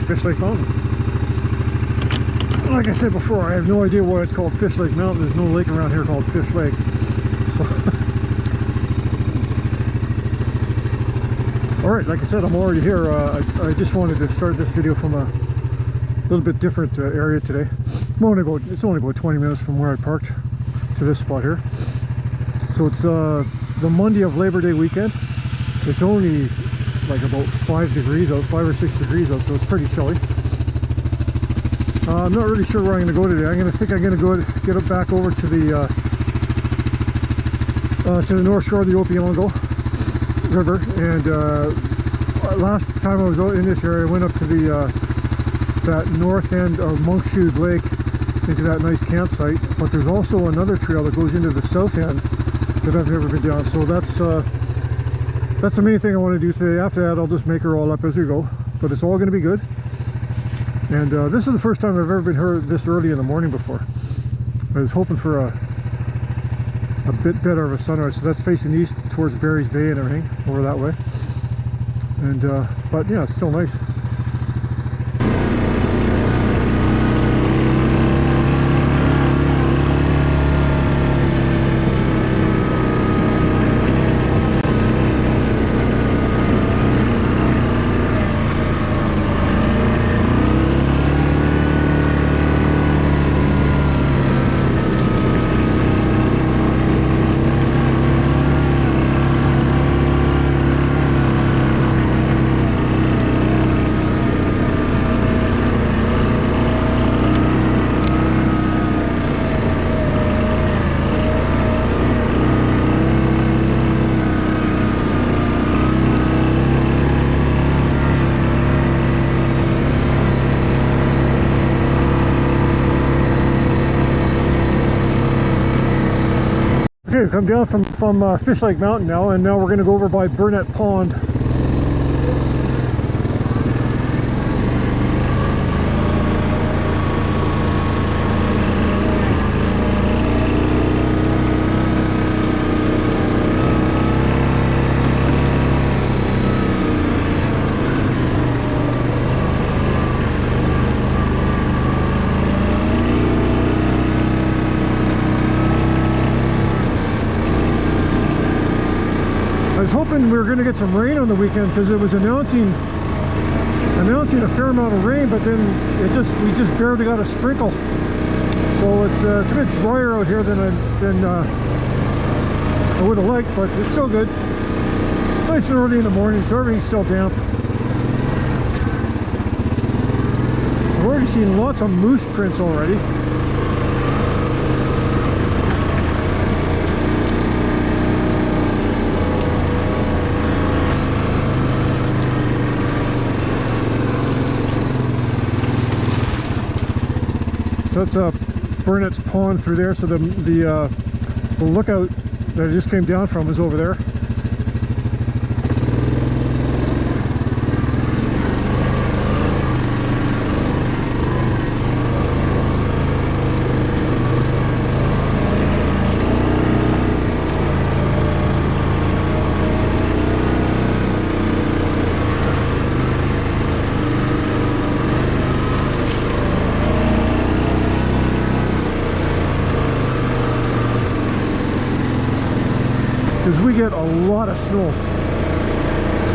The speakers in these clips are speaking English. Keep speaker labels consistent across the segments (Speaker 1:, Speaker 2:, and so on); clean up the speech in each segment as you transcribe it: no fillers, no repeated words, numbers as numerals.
Speaker 1: Fish Lake Mountain. Like I said before, I have no idea why it's called Fish Lake Mountain. There's no lake around here called Fish Lake. So alright, like I said, I'm already here. I just wanted to start this video from a little bit different area today. It's only about 20 minutes from where I parked to this spot here. So it's the Monday of Labor Day weekend. It's only like about 5 degrees out, 5 or 6 degrees out, so it's pretty chilly. I'm not really sure where I'm going to go today. I'm going to go get it back over to the north shore of the Opeongo River. And last time I was out in this area, I went up to that north end of Monkshoed Lake into that nice campsite. But there's also another trail that goes into the south end that I've never been down. So that's the main thing I want to do today. After that, I'll just make her all up as we go. But it's all going to be good. And this is the first time I've ever been here this early in the morning before. I was hoping for a bit better of a sunrise. So that's facing east towards Barry's Bay and everything over that way. And but yeah, it's still nice. Okay, we've come down from Fish Lake Mountain now, and now we're going to go over by Burnett Pond. I was hoping we were going to get some rain on the weekend because it was announcing a fair amount of rain, but then we just barely got a sprinkle. So it's a bit drier out here than I would have liked, but it's still good. It's nice and early in the morning, so everything's still damp. I've already seen lots of moose prints already. That's Burnett's Pond through there, so the lookout that I just came down from is over there. Because we get a lot of snow.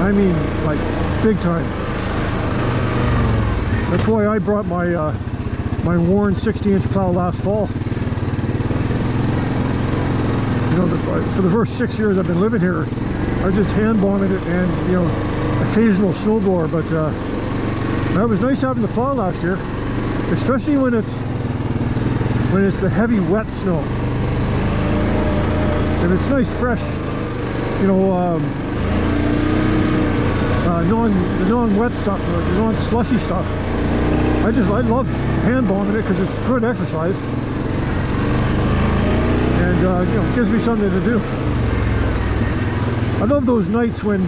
Speaker 1: I mean, like, big time. That's why I brought my my worn 60-inch plow last fall. You know, for the first 6 years I've been living here, I was just hand bombing it and, you know, occasional snowblower. But that was nice having the plow last year, especially when it's the heavy wet snow. If it's nice fresh, you know, non-wet stuff, the non-slushy stuff, I love hand bombing it because it's good exercise, and you know, it gives me something to do. I love those nights when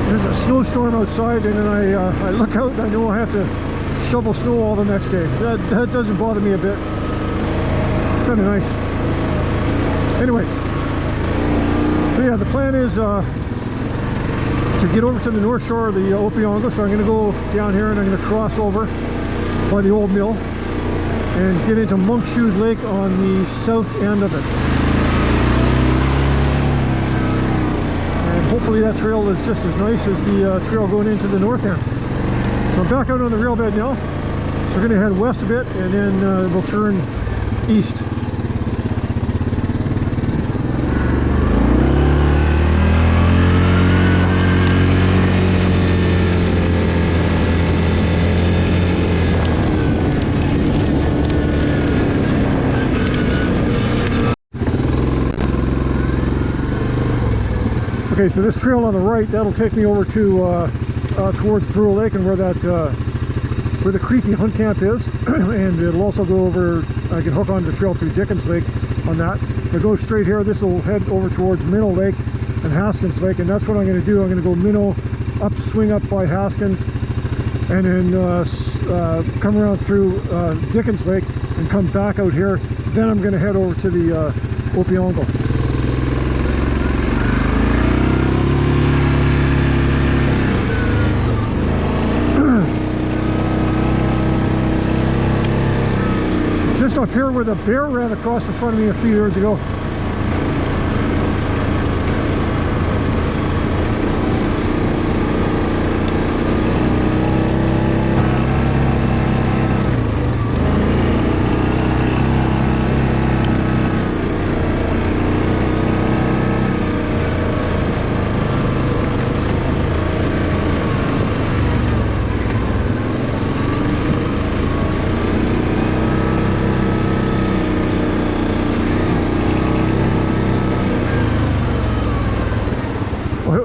Speaker 1: there's a snowstorm outside and then I look out and I know I have to shovel snow all the next day. That doesn't bother me a bit. It's kind of nice. Anyway, so yeah, the plan is to get over to the north shore of the Opeongo. So I'm going to go down here and I'm going to cross over by the old mill and get into Monkshood Lake on the south end of it. And hopefully that trail is just as nice as the trail going into the north end. So I'm back out on the rail bed now. So we're going to head west a bit and then we'll turn east. Okay, so this trail on the right, that'll take me over to towards Brewer Lake and where that where the creepy hunt camp is, and it'll also go over. I can hook onto the trail through Dickens Lake on that. If I go straight here, this will head over towards Minnow Lake and Haskins Lake, and that's what I'm going to do. I'm going to go Minnow up, swing up by Haskins, and then come around through Dickens Lake and come back out here. Then I'm going to head over to the Opeongo. Just up here where the bear ran across in front of me a few years ago.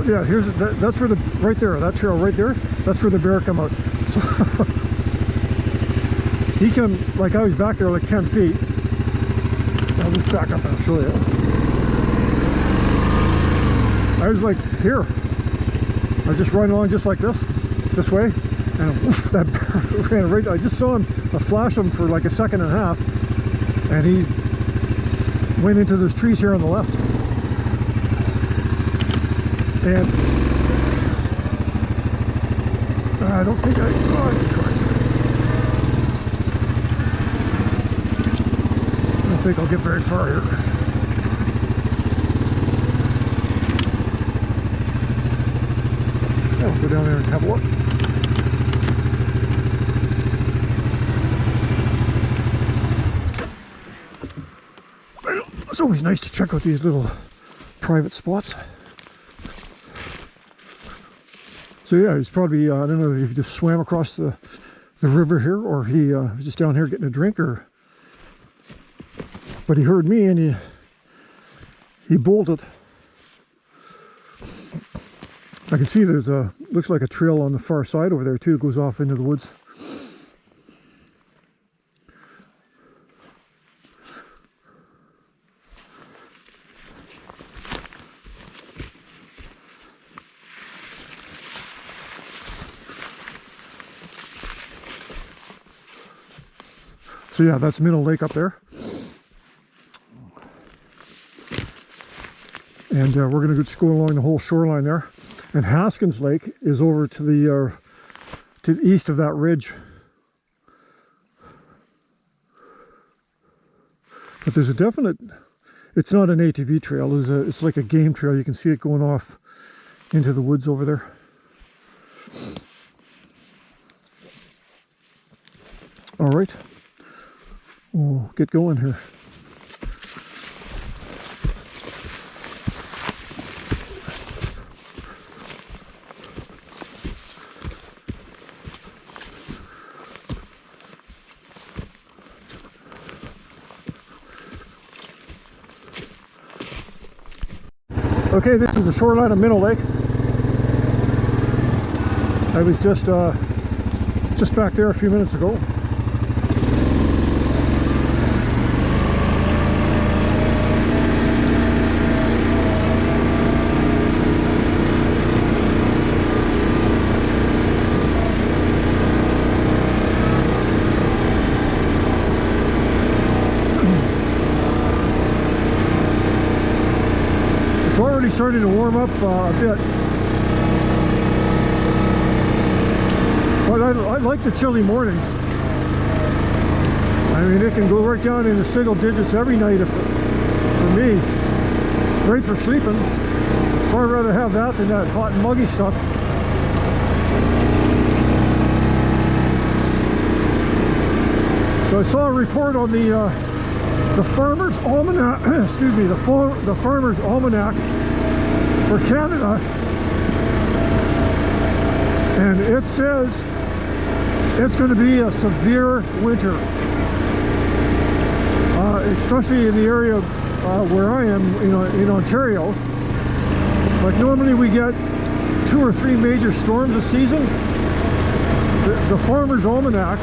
Speaker 1: Yeah, that's where right there, that trail right there, that's where the bear come out. So he come, like I was back there like 10 feet. I'll just back up and I'll show you. I was like here. I was just running along just like this way, and woof, that bear ran right. I just saw him, I flashed him for like a second and a half, and he went into those trees here on the left. And I don't think I can try. I don't think I'll get very far here. I'll go down there and have a look. It's always nice to check out these little private spots. So yeah, he's probably, I don't know if he just swam across the river here, or he was just down here getting a drink, but he heard me and he bolted. I can see there's looks like a trail on the far side over there too. It goes off into the woods. So yeah, that's Minnow Lake up there. And we're going to just go along the whole shoreline there. And Haskins Lake is over to the east of that ridge. But there's a definite, it's not an ATV trail, it's like a game trail. You can see it going off into the woods over there. All right. We'll get going here. Okay, this is the shoreline of Minnow Lake. I was just back there a few minutes ago. Starting to warm up a bit. But I like the chilly mornings. I mean, it can go right down into single digits every night for me. It's great for sleeping. I'd far rather have that than that hot and muggy stuff. So I saw a report on the Farmer's Almanac, excuse me, the Farmer's Almanac for Canada, and it says it's going to be a severe winter, especially in the area where I am, in Ontario. Like normally we get 2 or 3 major storms a season. The Farmer's Almanac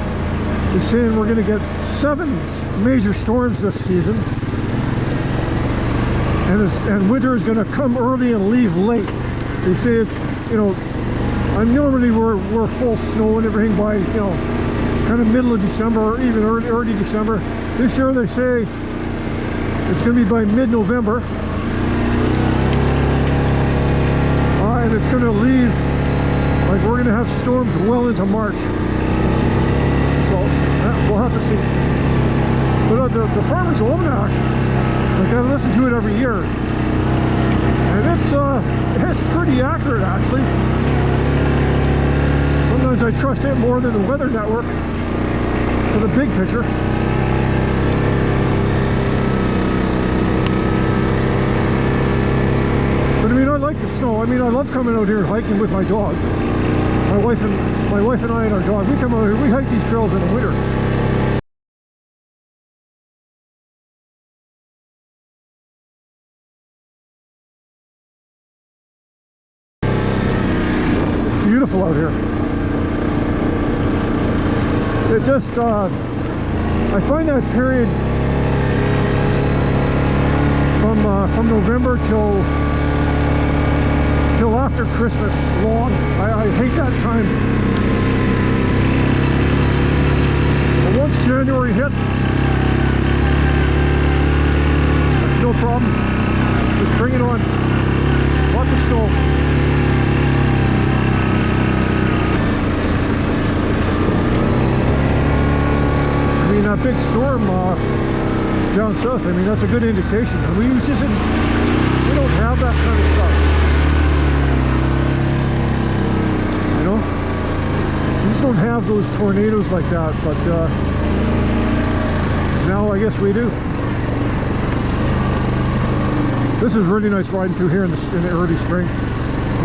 Speaker 1: is saying we're going to get 7 major storms this season, and winter is going to come early and leave late. They say it, and normally we're full snow and everything by kind of middle of December or even early December. This year they say it's going to be by mid-November, and it's going to leave, like we're going to have storms well into March. So we'll have to see. But the Farmer's Almanac, like I listen to it every year, and it's pretty accurate actually. Sometimes I trust it more than the Weather Network for the big picture. But I mean, I like the snow. I mean, I love coming out here and hiking with my dog. My wife and I and our dog, we come out here, we hike these trails in the winter. Beautiful out here. It just, I find that period from November till after Christmas long. I hate that time. But once January hits, no problem. Just bring it on. Lots of snow. I mean, that big storm down south, I mean, that's a good indication. And we don't have that kind of stuff. We just don't have those tornadoes like that, but now I guess we do. This is really nice riding through here in the early spring.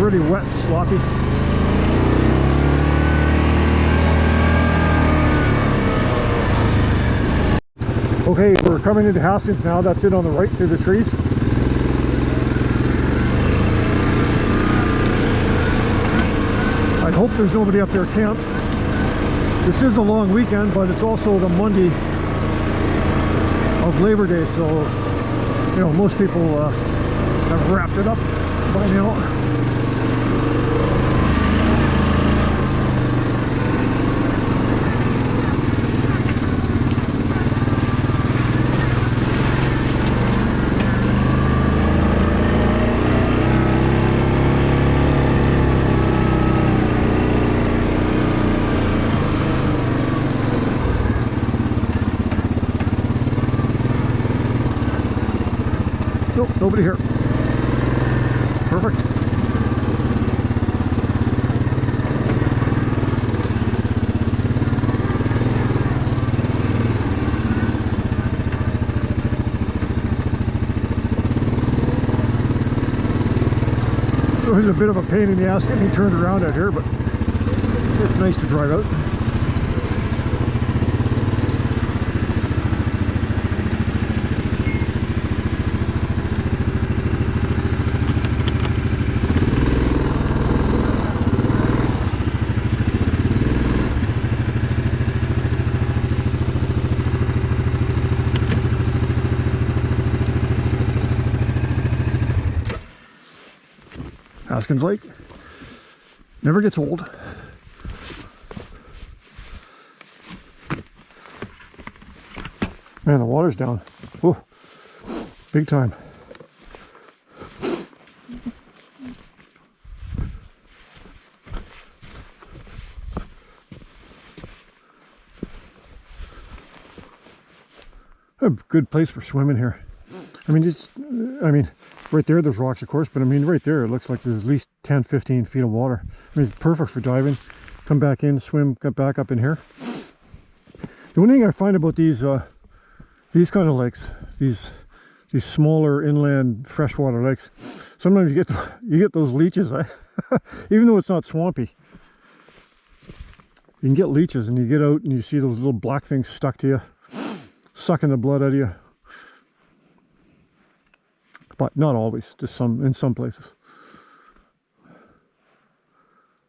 Speaker 1: Really wet and sloppy. Okay, we're coming into Haskins now. That's it on the right through the trees. I hope there's nobody up there camped. This is a long weekend, but it's also the Monday of Labor Day, so most people have wrapped it up by now. Nope, nobody here. Perfect. It was a bit of a pain in the ass getting turned around out here, but it's nice to drive out. Haskins Lake never gets old. Man, the water's down. Whoa, big time. A good place for swimming here. I mean, right there there's rocks of course, but I mean right there it looks like there's at least 10-15 feet of water. I mean, it's perfect for diving. Come back in, swim, get back up in here. The one thing I find about these kind of lakes, these smaller inland freshwater lakes, sometimes you get those leeches. Even though it's not swampy, you can get leeches, and you get out and you see those little black things stuck to you, sucking the blood out of you. But not always, just in some places.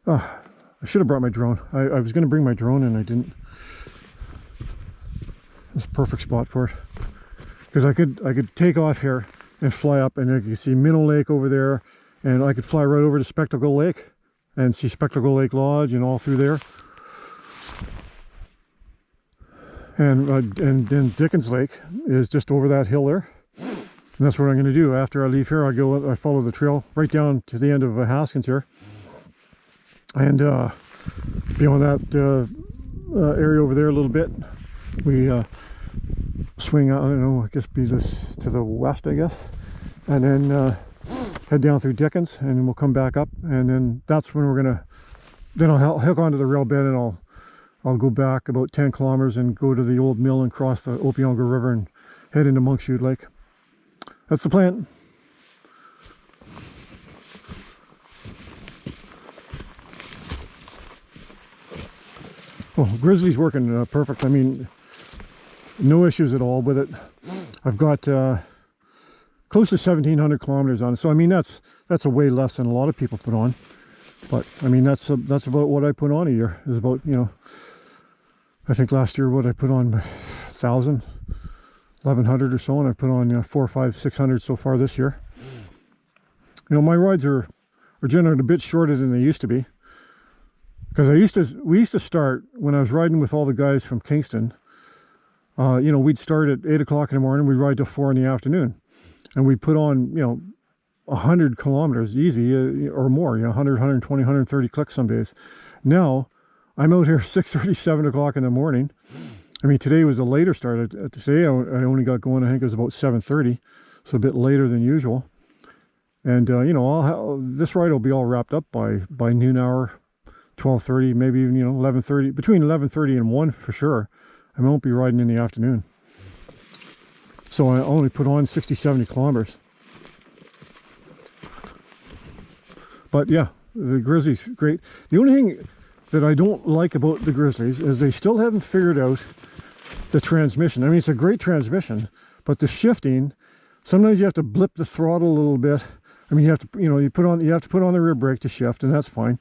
Speaker 1: I should have brought my drone. I was going to bring my drone and I didn't. It's a perfect spot for it, because I could take off here and fly up, and you can see Minnow Lake over there, and I could fly right over to Spectacle Lake and see Spectacle Lake Lodge and all through there. And then Dickens Lake is just over that hill there, and that's what I'm going to do. After I leave here, I follow the trail right down to the end of Haskins here, and beyond that area over there a little bit, we swing, I don't know, I guess be this to the west, I guess, and then head down through Dickens, and then we'll come back up, and then that's when I'll hook onto the rail bed, and I'll go back about 10 kilometers and go to the old mill and cross the Opeongo River and head into Monkshoot Lake. That's the plan. Oh, Grizzly's working perfect. I mean, no issues at all with it. I've got close to 1,700 kilometers on it, so I mean that's a way less than a lot of people put on. But I mean that's about what I put on a year. Is about, you know, I think last year what I put on 1,000, 1,100 or so, and I put on 400, 500, 600 so far this year. You know, my rides are generally a bit shorter than they used to be, because we used to start when I was riding with all the guys from Kingston. You know, we'd start at 8 o'clock in the morning, we'd ride till 4 in the afternoon, and we'd put on, you know, 100 kilometers easy, or more, you know, 100, 120, 130 clicks some days. Now I'm out here 6:30, 7 o'clock in the morning. I mean, today was a later start. Today I only got going, I think it was about 7:30, so a bit later than usual. And you know, this ride will be all wrapped up by noon hour, 12:30, maybe even, you know, 11:30, between 11:30 and 1 for sure. I won't be riding in the afternoon. So I only put on 60, 70 kilometers. But yeah, the Grizzly's great. The only thing that I don't like about the Grizzlies is they still haven't figured out the transmission. I mean, it's a great transmission, but the shifting, sometimes you have to blip the throttle a little bit. I mean, you have to put on the rear brake to shift, and that's fine.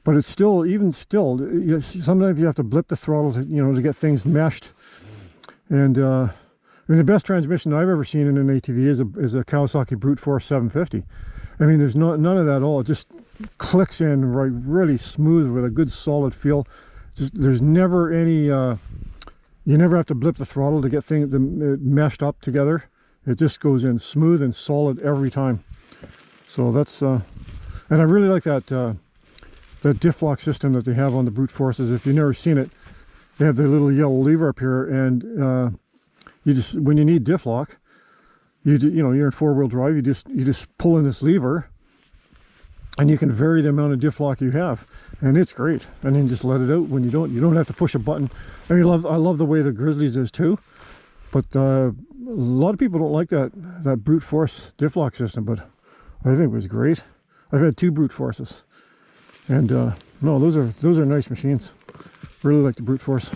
Speaker 1: But it's still, sometimes you have to blip the throttle to, you know, to get things meshed. And I mean, the best transmission I've ever seen in an ATV is a Kawasaki Brute Force 750. I mean, there's none of that at all. It just clicks in right, really smooth with a good solid feel. There's never any, you never have to blip the throttle to get things meshed up together. It just goes in smooth and solid every time. So that's, and I really like that diff lock system that they have on the Brute Forces. If you've never seen it, they have their little yellow lever up here, and you just, when you need diff lock, you know, you're in 4-wheel drive, you just pull in this lever, and you can vary the amount of diff lock you have, and it's great. And then just let it out when you don't have to push a button. I mean, I love the way the Grizzlies is too, but a lot of people don't like that Brute Force diff lock system, but I think it was great. I've had 2 Brute Forces. And no, those are nice machines. Really like the Brute Force.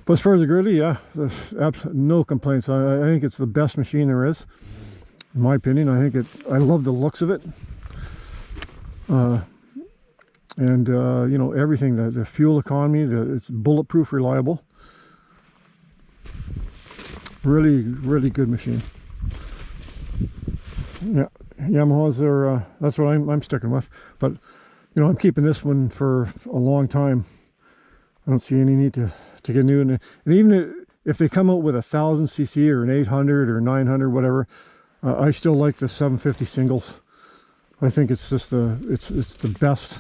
Speaker 1: But as far as the Grizzly, yeah, there's absolutely no complaints. I think it's the best machine there is, in my opinion. I love the looks of it, and you know, everything. The fuel economy, it's bulletproof, reliable. Really, really good machine. Yeah, Yamahas are. That's what I'm sticking with. But you know, I'm keeping this one for a long time. I don't see any need to get new. And even if they come out with 1,000cc or an 800 or 900, whatever, I still like the 750 singles. I think it's just it's the best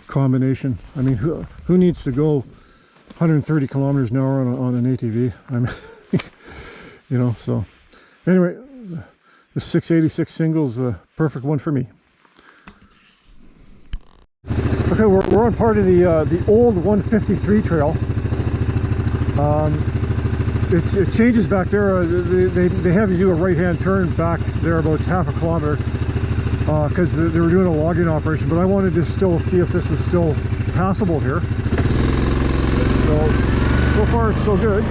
Speaker 1: combination. I mean, who needs to go 130 kilometers an hour on an ATV? I mean, You know, so anyway, the 686 single is the perfect one for me. Okay, we're on part of the old 153 trail. It changes back there. They have you do a right-hand turn back there about half a kilometer because they were doing a logging operation. But I wanted to still see if this was still passable here. So far it's so good.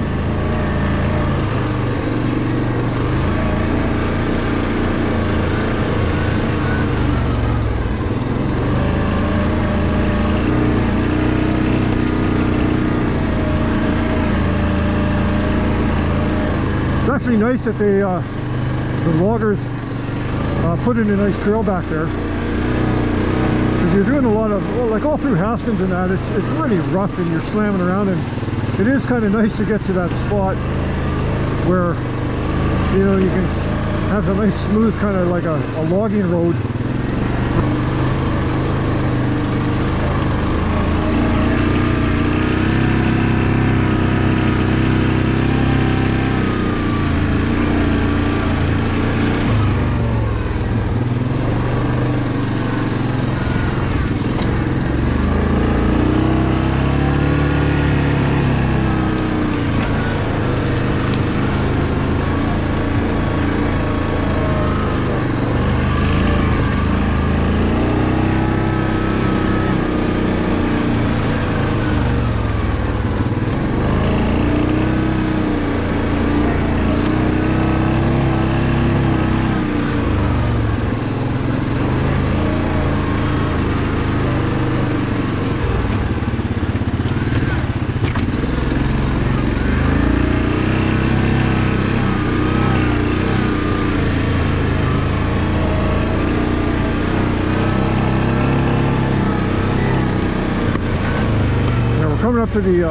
Speaker 1: It's actually nice that they, the loggers put in a nice trail back there, because you're doing a lot of, well, like all through Haskins and that, it's really rough and you're slamming around, and it is kind of nice to get to that spot where, you know, you can have a nice smooth kind of like a logging road. Coming up to the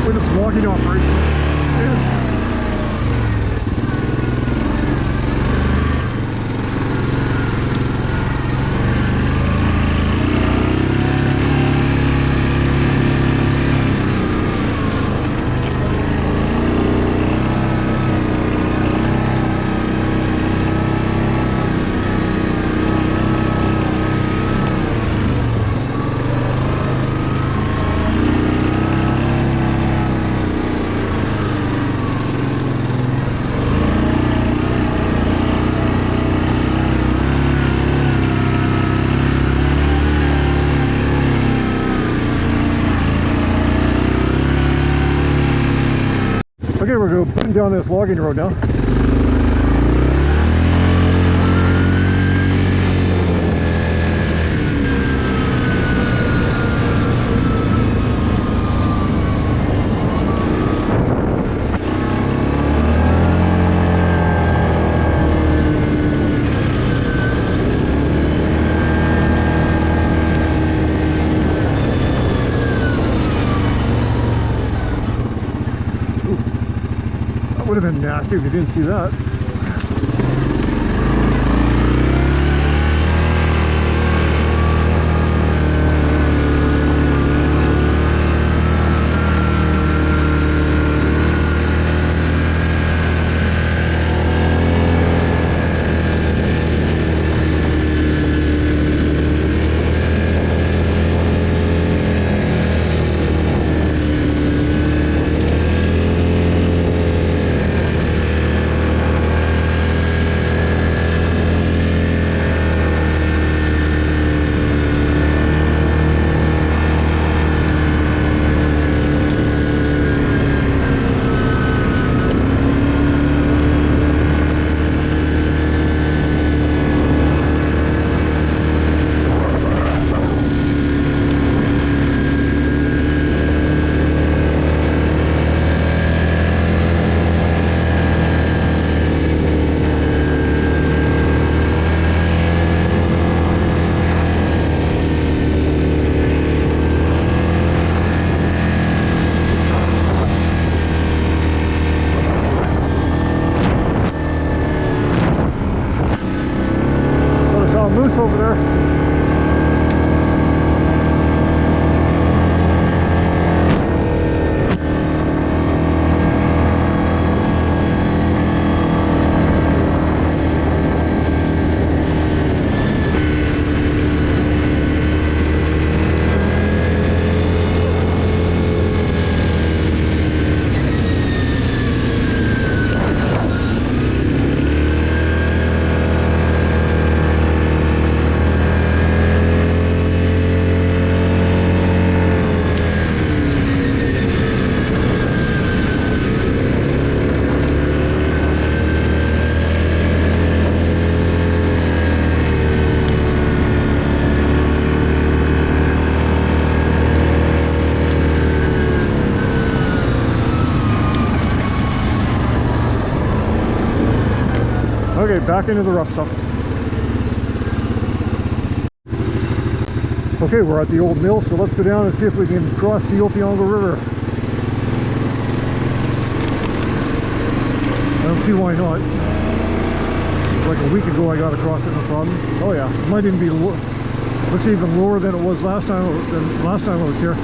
Speaker 1: where this logging operation is. Okay, we're going down this logging road now. Would have been nasty if you didn't see that. Okay, back into the rough stuff. Okay, we're at the old mill, so let's go down and see if we can cross the Opeongo River. I don't see why not. Like a week ago I got across it, no problem. Oh yeah, it might even be looks even lower than it was last time I was here.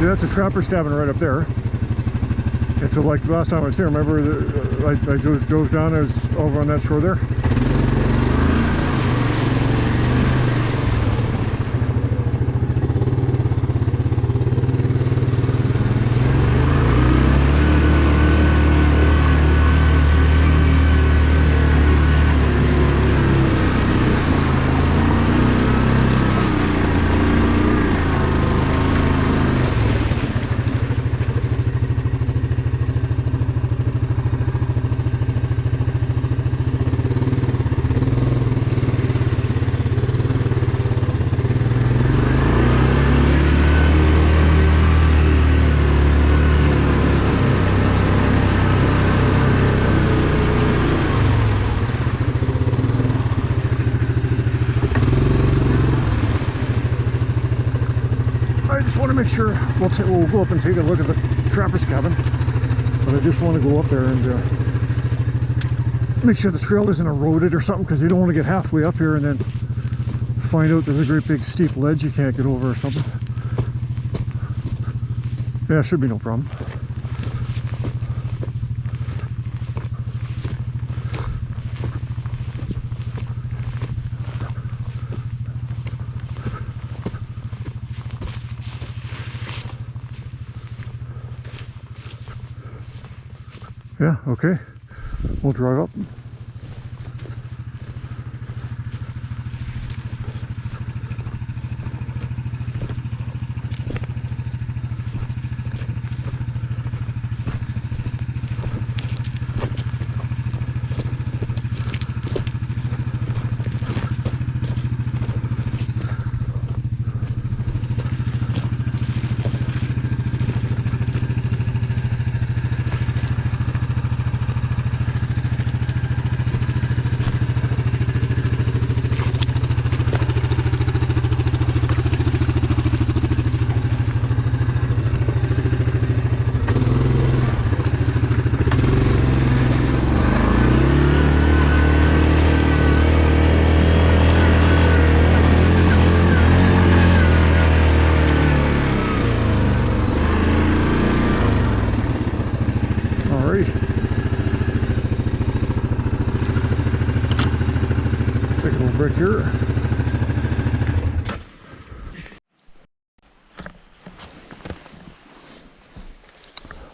Speaker 1: That's a trapper's cabin right up there. And so like last time I was here, remember I drove down, I was over on that shore there. Make sure we'll go up and take a look at the trapper's cabin, but I just want to go up there and make sure the trail isn't eroded or something, because you don't want to get halfway up here and then find out there's a great big steep ledge you can't get over or something. Yeah, should be no problem. Yeah, okay, we'll drive up. Break here.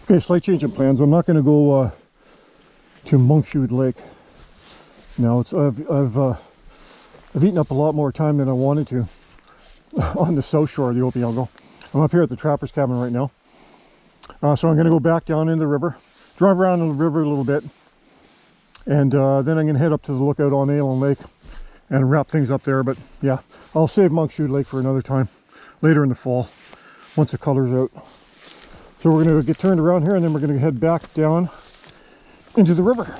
Speaker 1: Okay, slight change of plans. I'm not going to go to Monkshood Lake now. I've eaten up a lot more time than I wanted to on the south shore of the Opeongo. I'm up here at the trapper's cabin right now, so I'm going to go back down in the river, drive around the river a little bit, and then I'm going to head up to the lookout on Allen Lake and wrap things up there. But yeah, I'll save Monkshood Lake for another time later in the fall once the color's out. So we're going to get turned around here, and then we're going to head back down into the river.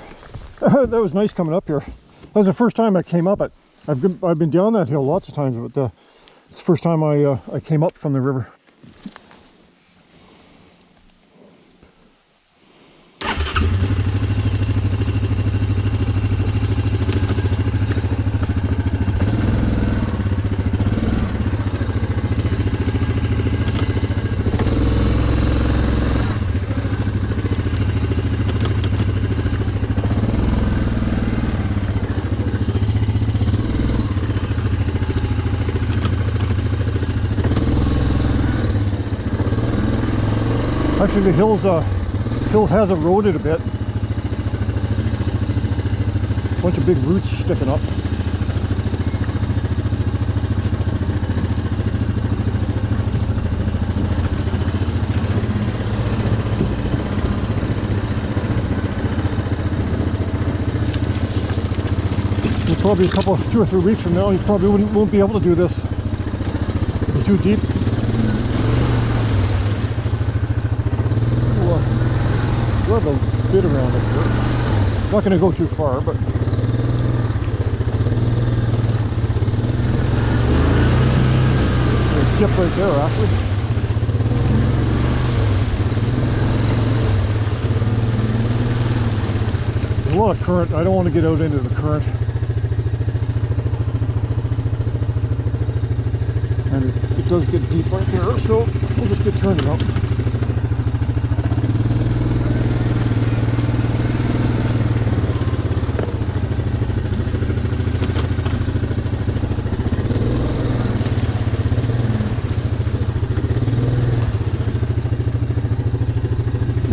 Speaker 1: That was nice coming up here. That was the first time I came up it. I've been down that hill lots of times, but it's the first time I came up from the river. Actually, the hill has eroded a bit. A bunch of big roots sticking up. There's probably 2 or 3 weeks from now, you probably won't be able to do this. It'll be too deep. Drive a bit around up here. Not going to go too far, but there's a dip right there, actually. There's a lot of current. I don't want to get out into the current. And it does get deep right there, so we'll just get turned around.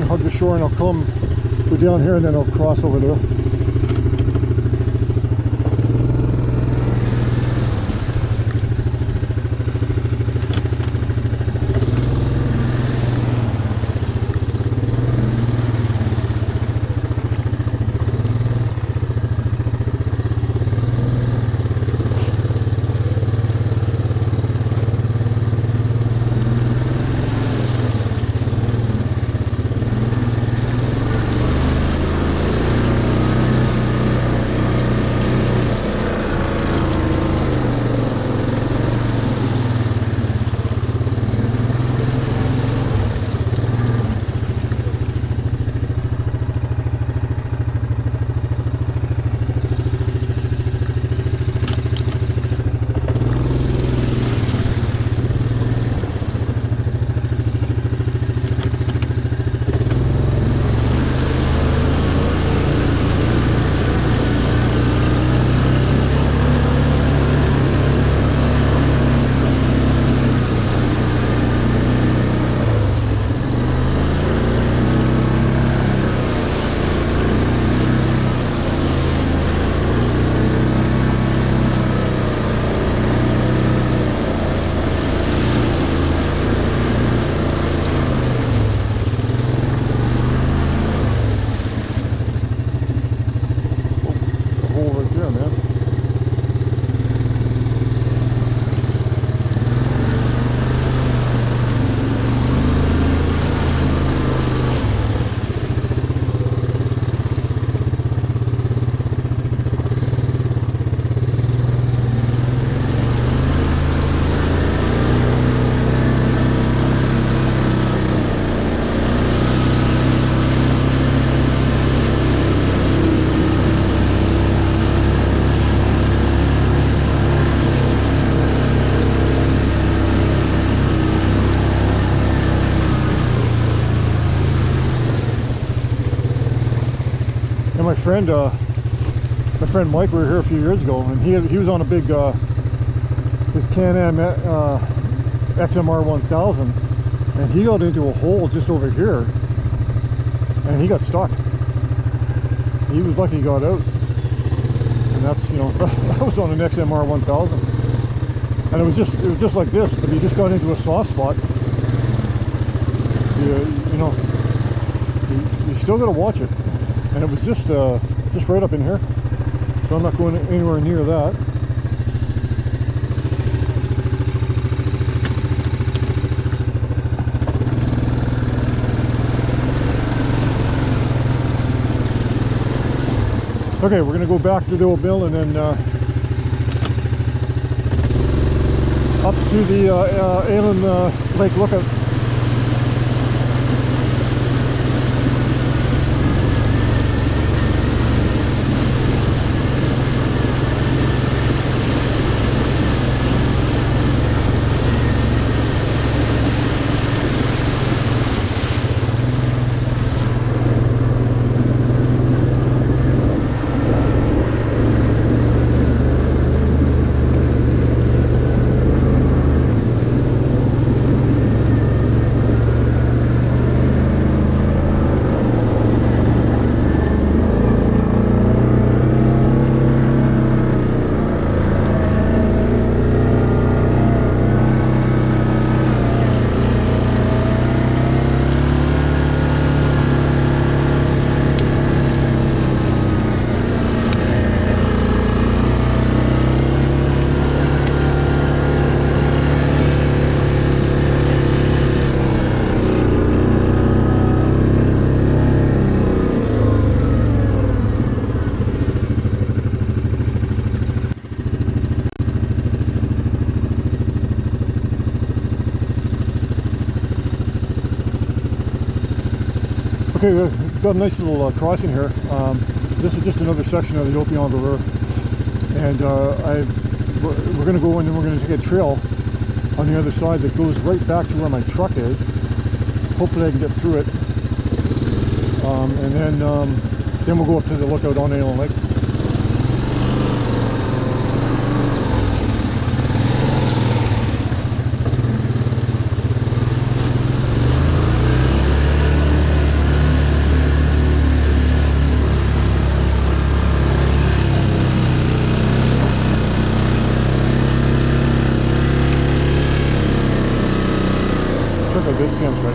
Speaker 1: Hug the shore, and I'll go down here, and then I'll cross over there. My friend Mike, we were here a few years ago, and he was on a big his Can-Am XMR 1000, and he got into a hole just over here, and he got stuck. He was lucky he got out, and that's, you know, that was on an XMR 1000, and it was just like this, but he just got into a soft spot. So you know, you still got to watch it. And it was just right up in here, so I'm not going anywhere near that. Okay, we're gonna go back to the old mill and then up to the Allen Lake Lookout. Okay, we've got a nice little crossing here. This is just another section of the Opeongo River, and we're going to go and then we're going to take a trail on the other side that goes right back to where my truck is. Hopefully I can get through it, and then we'll go up to the lookout on Allen Lake. Base camp's right.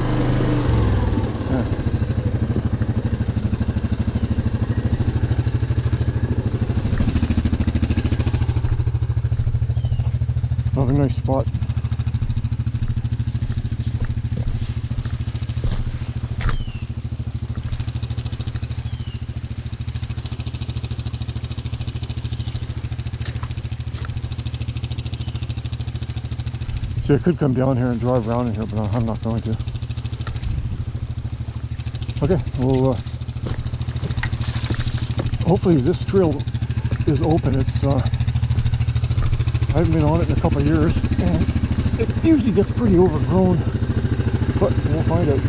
Speaker 1: Yeah. Another nice spot. See, I could come down here and drive around in here, but I'm not going to. Okay, well, hopefully this trail is open. It's I haven't been on it in a couple of years, and it usually gets pretty overgrown, but we'll find out.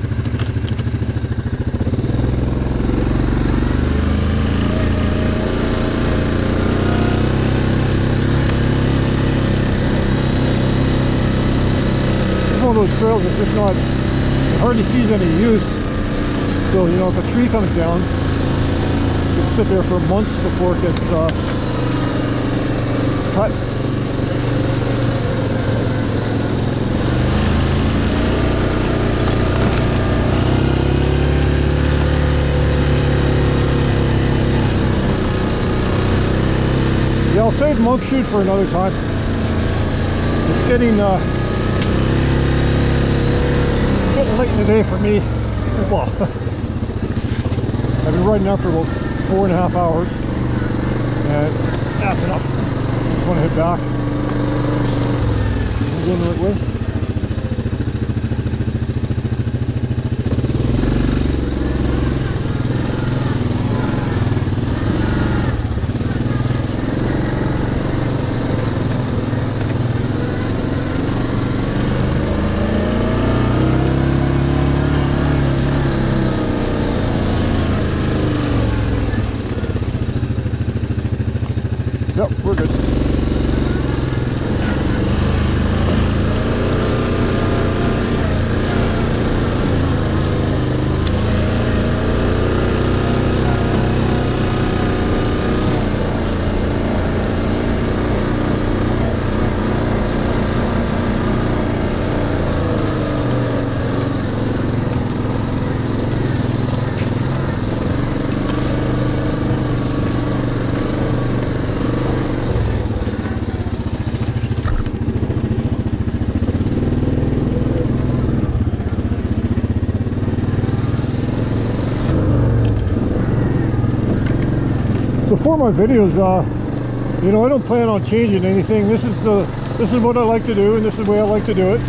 Speaker 1: One of those trails that's just not, it hardly sees any use. So, you know, if a tree comes down, it'll sit there for months before it gets cut. Yeah, I'll save Monk Chute for another time. It's getting late in the day for me. Well, I've been riding now for about 4.5 hours, and that's enough. I just want to head back. Am I going the right way? Yep, we're good. for my videos, you know, I don't plan on changing anything. This is what I like to do, and this is the way I like to do it.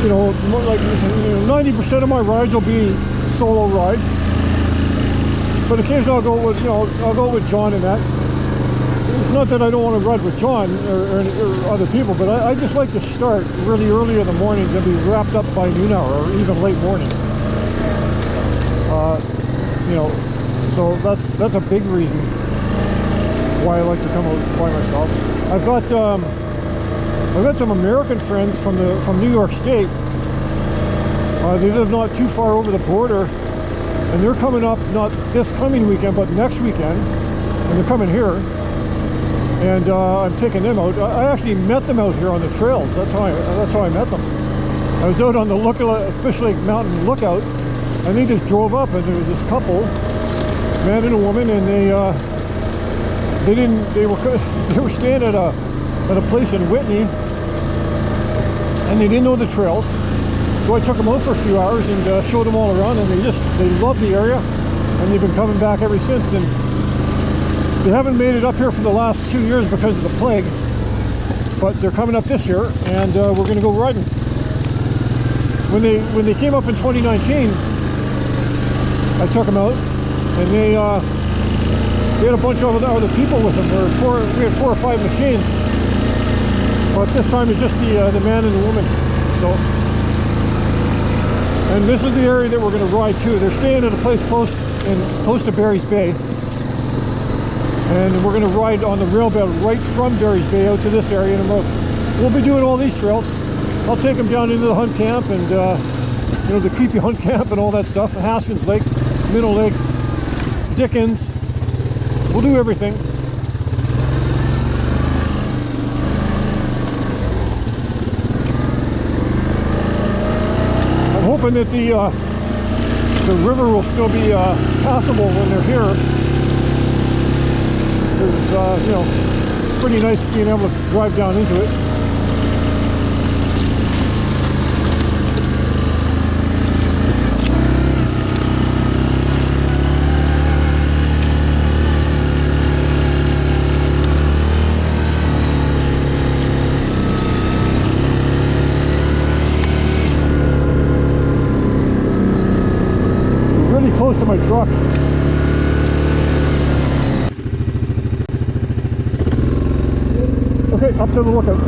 Speaker 1: You know, like 90% of my rides will be solo rides, but occasionally I'll go with, you know, I'll go with John in that. It's not that I don't want to ride with John or other people, but I just like to start really early in the mornings and be wrapped up by noon hour or even late morning. You know, so that's a big reason why I like to come out by myself. I've got some American friends from New York State. They live not too far over the border, and they're coming up not this coming weekend, but next weekend, and they're coming here. And I'm taking them out. I actually met them out here on the trails. That's how I met them. I was out on the Fish Lake Mountain lookout, and they just drove up, and there was this couple, man and a woman, and they were staying at a place in Whitney, and they didn't know the trails. So I took them out for a few hours and showed them all around, and they loved the area, and they've been coming back ever since. And they haven't made it up here for the last 2 years because of the plague, but they're coming up this year, and we're going to go riding. When they came up in 2019, I took them out, and they had a bunch of other people with them. We had 4 or 5 machines, but this time it's just the man and the woman. So, and this is the area that we're going to ride to. They're staying at a place close to Barry's Bay. And we're going to ride on the rail bed right from Barry's Bay out to this area, and we'll be doing all these trails. I'll take them down into the hunt camp and you know, the creepy hunt camp and all that stuff. Haskins Lake, Minnow Lake, Dickens. We'll do everything. I'm hoping that the river will still be passable when they're here. It's, you know, pretty nice being able to drive down into it. We're really close to my truck. Okay, up to the lookout.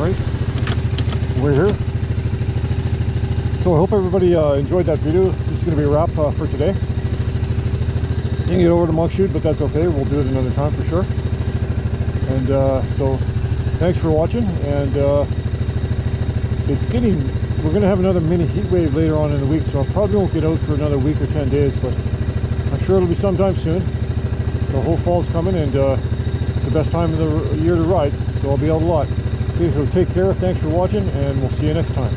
Speaker 1: right over here. So I hope everybody enjoyed that video. This is going to be a wrap for today. Didn't get over to Monkshoot, but that's okay. We'll do it another time for sure. And so thanks for watching. And we're going to have another mini heat wave later on in the week, so I probably won't get out for another week or 10 days, but I'm sure it'll be sometime soon. The whole fall's coming, and it's the best time of the year to ride, so I'll be out a lot. Okay, so take care, thanks for watching, and we'll see you next time.